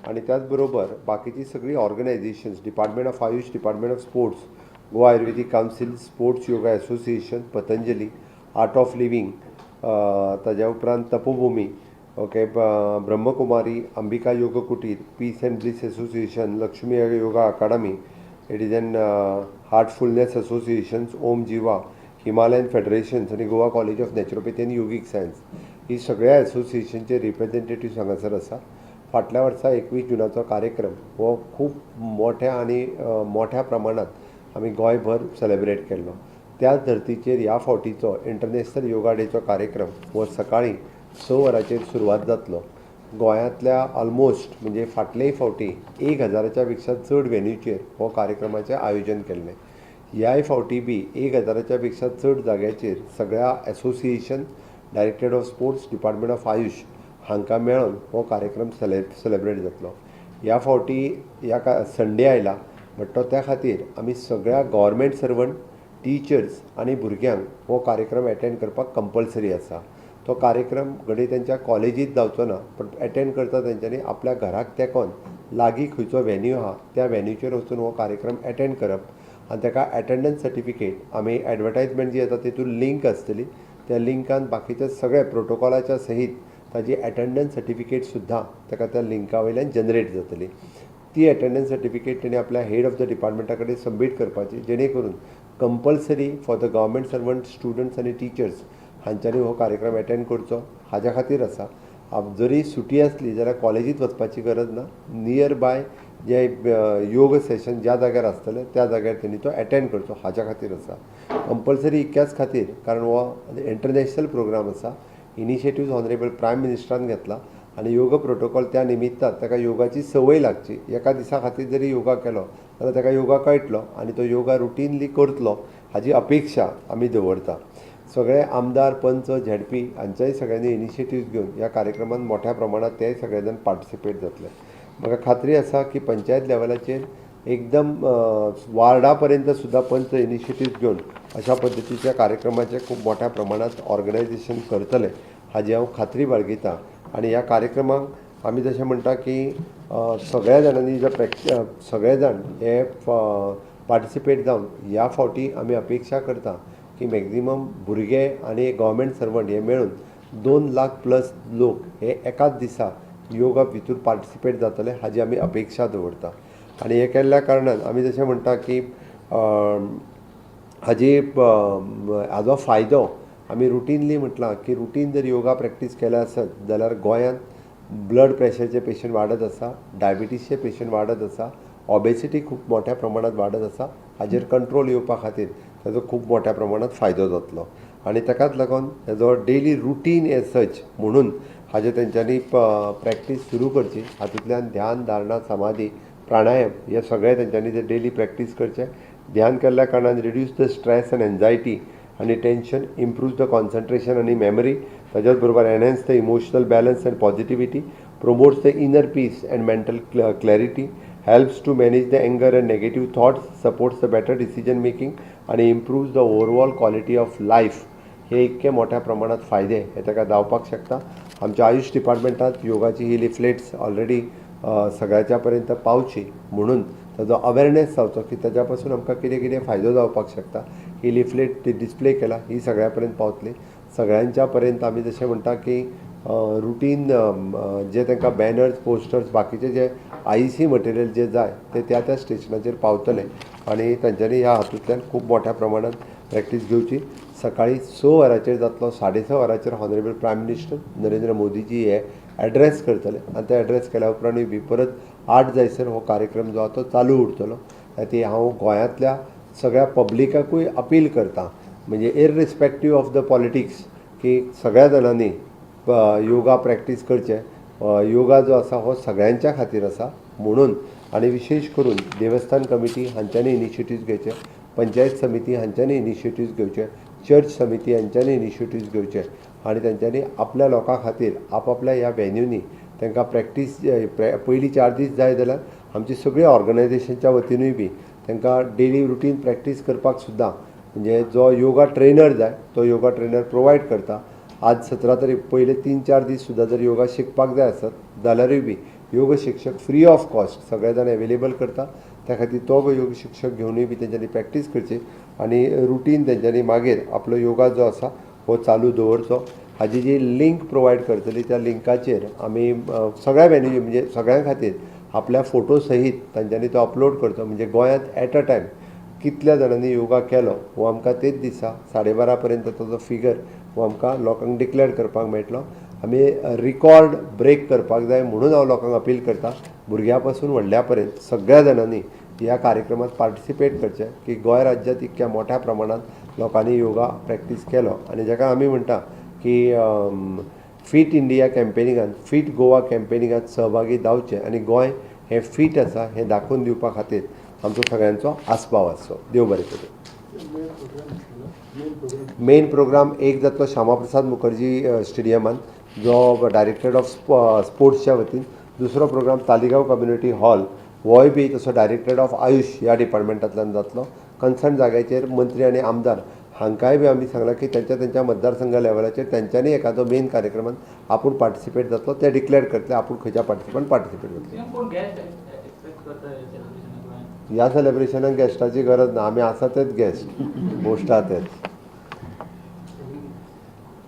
आणि त्याचबरोबर बाकीची सगळी organisations, department of AYUSH, department of sports, Goa Ayurvedic council, sports yoga association, Patanjali, art of living, ताज्या उपरांत Tapobhumi, okay, Brahmakumari, Ambika Yog Kutir, peace and bliss association, Lakshmi yoga academy, it is an heartfulness associations, Om Jiva, Himalayan federations आणि Goa college of naturopathy and yogic science ही सगळ्या एसोसिएशनचे representative हांगासर आसा. फाटल्या वर्सा 21 जुनाचो कार्यक्रम हो खूब मोठ्या प्रमाणात आमी गोंयभर सेलेब्रेट केल्लो. त्याच धर्तीचेर ह्या फावटीचो इंटरनॅशनल योगा डेचो कार्यक्रम हो सकाळीं 6 वरांचेर सुरवात जातलो. गोंयांतल्या ऑलमोस्ट म्हणजे फाटलेय फावटी 1000च्या पेक्षा चड वेन्यूचेर हो कार्यक्रमाचें आयोजन केल्लें. ह्याय फावटी बी 1000च्या पेक्षा चड जाग्याचेर सगळ्या association, directorate of sports, department of Ayush हांकां मेळून हो कार्यक्रम सेलेब्रेट जातलो. ह्या फावटी संडे आयला बट त्या खातीर आमी सगळ्या गव्हर्मेंट सर्वंट, टिचर्स आनी भुरग्यांक हो कार्यक्रम एटेंड करपाक कंपल्सरी आसा. तो कार्यक्रम घडी तेंच्या कॉलेजींत जावचो ना, पण एटेंड करता तेंच्यांनी आपल्या घराक तेंकोन लागीं खंयचो वेन्यू आहा त्या वेन्यूचेर वचून हो कार्यक्रम एटेंड करप. आनी ताका एटेंडन्स सर्टिफिकेट आमी एडवर्टायजमेंट जी येता तितून लिंक आसतली, त्या लिंकान बाकीचे सगळे प्रोटोकॉलाच्या सहीत ताजी एटेंडन्स सर्टिफिकेट सुद्दां ताका त्या लिंका वयल्यान जनरेट जातली. ती एटेंडन्स सर्टिफिकेट तेणी आपल्या हेड ऑफ द डिपार्टमेंटा कडेन सबमीट करपाची, जेणे करून compulsory for the government servant, students आनी टिचर्स हांच्यांनी हो कार्यक्रम एटेंड करचो हाज्या खातीर आसा. जरी सुटी आसली जाल्यार कॉलेजींत वचपाची गरज ना. नियर बाय जे योग सेशन ज्या जाग्यार आसतले त्या जाग्यार तेणी तो एटेंड करचो हाज्या खातीर आसा. कंपल्सरी इतक्याच खातीर कारण हो इंटरनॅशनल प्रोग्राम आसा. इनिशिएटिव्ह ऑनरेबल प्रायम मिनिस्टरान घेतला आनी योग प्रोटोकॉल त्या निमित्तान ताका योगाची संवय लागची. एका दिसा खातीर जरी योगा केलो जाल्यार ताका योगा कळटलो आनी तो योगा रुटीनली करतलो हाजी अपेक्षा आमी दवरता. सगळे आमदार, पंच, झेडपी हांच्याय सगळ्यांनी इनिशिएटिव्ह घेवन ह्या कार्यक्रमांत मोठ्या प्रमाणात ते सगळे जाण पार्टिसिपेट जातले. म्हाका खात्री आसा की पंचायत लेवलाचेर एकदम वार्डा पर्यंत सुद्दां पंच इनिशिएटिव्ह घेवन अशा पद्दतीच्या कार्यक्रमाचे खूब मोठ्या प्रमाणात ऑर्गनायझेशन करतले हाजी हांव खात्री बाळगितां. आनी ह्या कार्यक्रमाक आमी जशें म्हणटा की सगळ्या जाणांनी सगळे जाण हे पार्टिसिपेट जावन ह्या फावटी आमी अपेक्षा करता की मॅक्झिमम भुरगे आनी गव्हर्मेंट सर्वंट हे मेळून 2 लाख प्लस लोक हे एकाच दिसा योगा भितर पार्टिसिपेट जातले हाजी आमी अपेक्षा दवरता. आनी हे केल्ल्या कारणान आमी जशें म्हणटा की हाजो फायदो आमी रुटीनली म्हटलां की रुटीन जर योगा प्रॅक्टीस केले आसत जाल्यार गोंयांत ब्लड प्रेशरचे पेशंट वाडत आसा, डायबिटीसचे पेशंट वाडत आसा, ऑबेसिटी खूब मोठ्या प्रमाणात वाडत आसा. हाजेर कंट्रोल येवपा खातीर ताजो खूब मोठ्या प्रमाणात फायदो जातलो. आनी ताकाच लागून हेजो डेली रुटीन एज सच म्हणून हाजे तेंच्यांनी प्रॅक्टीस सुरू करची. हातूंतल्यान ध्यान, धारणा, समाधी, प्राणायाम हे सगळे तेंच्यांनी ते डेली प्रॅक्टीस करचे. ध्यान केल्ल्या कारणान reduce the stress and anxiety आनी टेन्शन, इम्प्रूव्ज द कॉन्सन्ट्रेशन आनी मेमरी, ताच्याच बरोबर enhance the emotional balance and positivity, promotes the inner peace and mental clarity, helps to manage the anger and negative thoughts, supports the better decision making आणि improves the overall quality of life. हे इतके मोठ्या प्रमाणात फायदे हे ताका जावपाक शकता. आमच्या आयुष डिपार्टमेंटात योगाची ही लिफलेट्स ऑलरेडी सगळ्याच्या पर्यंत पावची म्हणून ताजो अवेरनेस जावचो की ताच्या पासून आमकां कितें कितें फायदो जावपाक शकता. ही लिफलेट डिस्प्ले केला ही सगळ्या पर्यंत पावतली. सगळ्यांच्या पर्यंत आमी जशें म्हणटा की रुटीन जे तांकां बॅनर्स, पोस्टर्स, बाकीचे जे IEC मटेरियल जे जाय ते त्या स्टेशनाचेर पावतले आनी तांच्यांनी ह्या हातूंतल्यान खूब मोठ्या प्रमाणात प्रॅक्टीस घेवची. सकाळीं 6 वरांचेर जातलो. 6:30 वरांचेर honourable prime minister Narendra Modiji हे एड्रेस करतले आनी ते एड्रेस केल्या उपरांत बी परत 8 जायसर हो कार्यक्रम जो आहा तो चालू उरतलो. ती हांव गोंयांतल्या सगळ्या पब्लिकाकूय अपील करता, म्हणजे इररिस्पेक्टीव ऑफ द पॉलिटिक्स, की सगळ्या जाणांनी योगा प्रॅक्टीस करचे. योगा जो आसा हो सगळ्यांच्या खातीर आसा म्हणून आनी विशेश करून देवस्थान कमिटी हांच्यांनी इनिशिएटिव्ह घेवचे, पंचायत समिती हांच्यांनी इनिशिएटिव्ह घेवचे, चर्च समिती हांच्यांनी इनिशिएटिव्ह घेवचे आनी तांच्यांनी आपल्या लोकां खातीर आपल्या ह्या वेन्यूनी तांकां प्रॅक्टीस पयलीं 4 दीस जाय जाल्यार आमची सगळी ऑर्गनायझेशनच्या वतीनूय बी तांकां डेली रुटीन प्रॅक्टीस करपाक सुद्दां म्हणजे जो योगा ट्रेनर जाय तो योगा ट्रेनर प्रोवायड करता. आज 17 तारीख पयले 3-4 दीस सुद्दां जर योगा शिकपाक जाय आसत जाल्यारूय बी योग शिक्षक फ्री ऑफ कॉस्ट सगळे जाण अवेलेबल करता. त्या खातीर तो योग शिक्षक घेवनूय बी तेंच्यांनी प्रॅक्टीस करची आनी रुटीन तेंच्यांनी मागीर आपलो योगा जो आसा हो चालू दवरचो. हाजी जी लिंक प्रोवायड करतली त्या लिंकाचेर आमी सगळ्या म्हणजे सगळ्यां खातीर आपल्या फोटो सहीत तांच्यांनी तो अपलोड करचो. म्हणजे गोंयांत एट अ टायम कितल्या जाणांनी योगा केलो हो आमकां तेच दिसा 12:30 पर्यंत ताचो फिगर हो आमकां लोकांक डिक्लेअर करपाक मेळटलो. आमी रिकॉर्ड ब्रेक करपाक जाय म्हणून हांव लोकांक अपील करतां, भुरग्यां पासून व्हडल्या पर्यंत सगळ्या जाणांनी ह्या कार्यक्रमात पार्टिसिपेट करचें की गोंय राज्यांत इतक्या मोठ्या प्रमाणांत लोकांनी योगा प्रॅक्टीस केलो आनी जाका आमी म्हणटा की फीट इंडिया कॅम्पेनिंगान फीट गोवा कॅम्पेनिंगात सहभागी जावचे आनी गोंय हें फीट आसा हें दाखोवन दिवपा खातीर आमचो सगळ्यांचो आस्पाव आसचो. देव बरें करूं. मेन प्रोग्राम एक जातलो श्यामाप्रसाद मुखर्जी स्टेडियमान जो डायरेक्टरेट ऑफ स्पोर्ट्सच्या वतीन. दुसरो प्रोग्राम तालिगांव कम्युनिटी हॉल होय बी तसो डायरेक्टरेट ऑफ आयुश ह्या डिपार्टमेंटांतल्यान जातलो. कन्सर्न जाग्याचेर मंत्री आनी आमदार हांकांय बी आमी सांगलां की त्यांच्या मतदारसंघ लेवलाचेर त्यांच्यानी एखादो मेन कार्यक्रमान आपूण पार्टिसिपेट जातलो ते डिक्लेअर करतले आपूण खंयच्या पार्टिसिपेट जातले. ह्या सेलिब्रेशनाक गेस्टाची गरज ना, आमी आसा तेच गेस्ट मोस्ट आहा तेच.